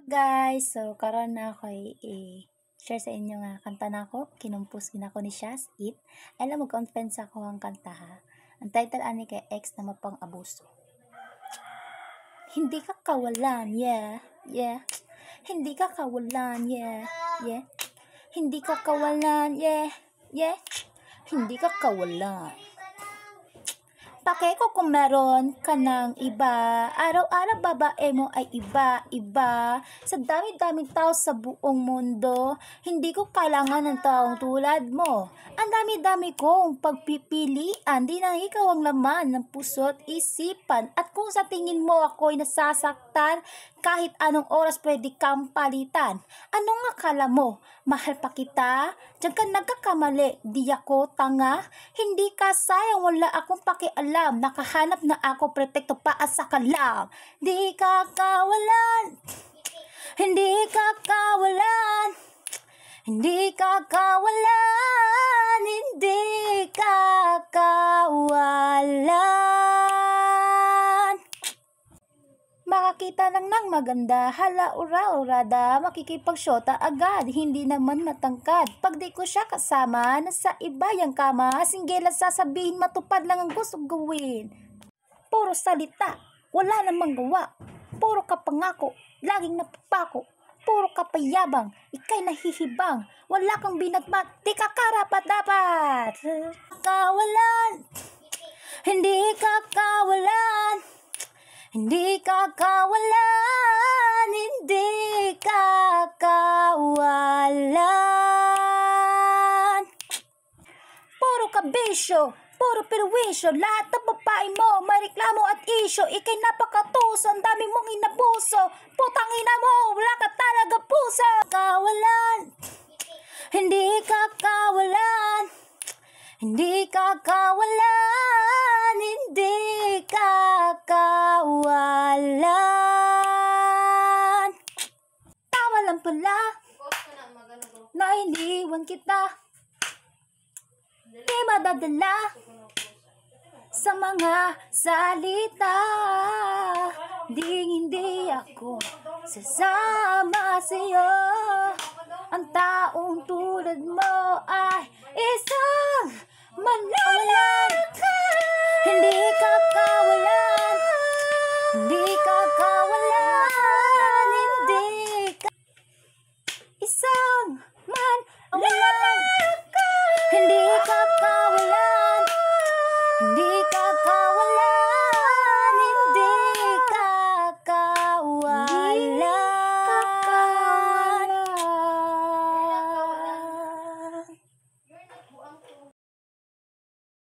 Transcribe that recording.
Guys, so karon na ako i-share sa inyo nga kanta na ako, kinumpos ginako ni Shaz It. Alam mo confidence ako ang kanta ha. Ang title ani kay Ex na mapang abuso. Hindi ka kawalan, yeah, yeah. Hindi ka kawalan, yeah, yeah. Hindi ka kawalan, yeah, yeah. Hindi ka kawalan. Pake ko kung meron ka ng iba. Araw-araw babae mo ay iba-iba. Sa dami-daming tao sa buong mundo, hindi ko kailangan ng taong tulad mo. Ang dami-dami kong pagpipilian. Di na ikaw ang laman ng puso't isipan. At kung sa tingin mo ako'y nasasaktan, kahit anong oras pwede kang palitan. Anong akala mo? Mahal pa kita? Diyan ka nagkakamali. Di ako tanga. Hindi ka sayang. Wala akong pakialam. Nakahanap na ako perfecto pa sa kalam. Di ka kawalan. Hindi ka kawalan. Hindi ka kawalan. Hindi ka kawalan. Makakita lang ng maganda, hala ura-urada, makikipagsyota agad, hindi naman matangkad. Pag di ko siya kasama, nasa iba yung kama, singgila sasabihin, matupad lang ang gusto gawin. Puro salita, wala namang gawa, puro ka pangako, laging napapako, puro ka payabang, ikay nahihibang, wala kang binatbat, di ka karapat-dapat. Kawalan, hindi ka kawalan. Hindi ka kawalan, hindi ka kawalan. Puro ka bisyo, puro perwisyo, lahat ng babae mo, may reklamo at isyo, ikay napakatuso, ang dami mong inabuso, putang ina mo, wala ka talaga puso. Kawalan, hindi ka kawalan, hindi ka kawalan, hindi ka kawalan. Tama lang pala na iniwan kita. Di madadala sa mga salita. Hindi ako sasama sa'yo. Ang taong tulad mo ay isang manawalan.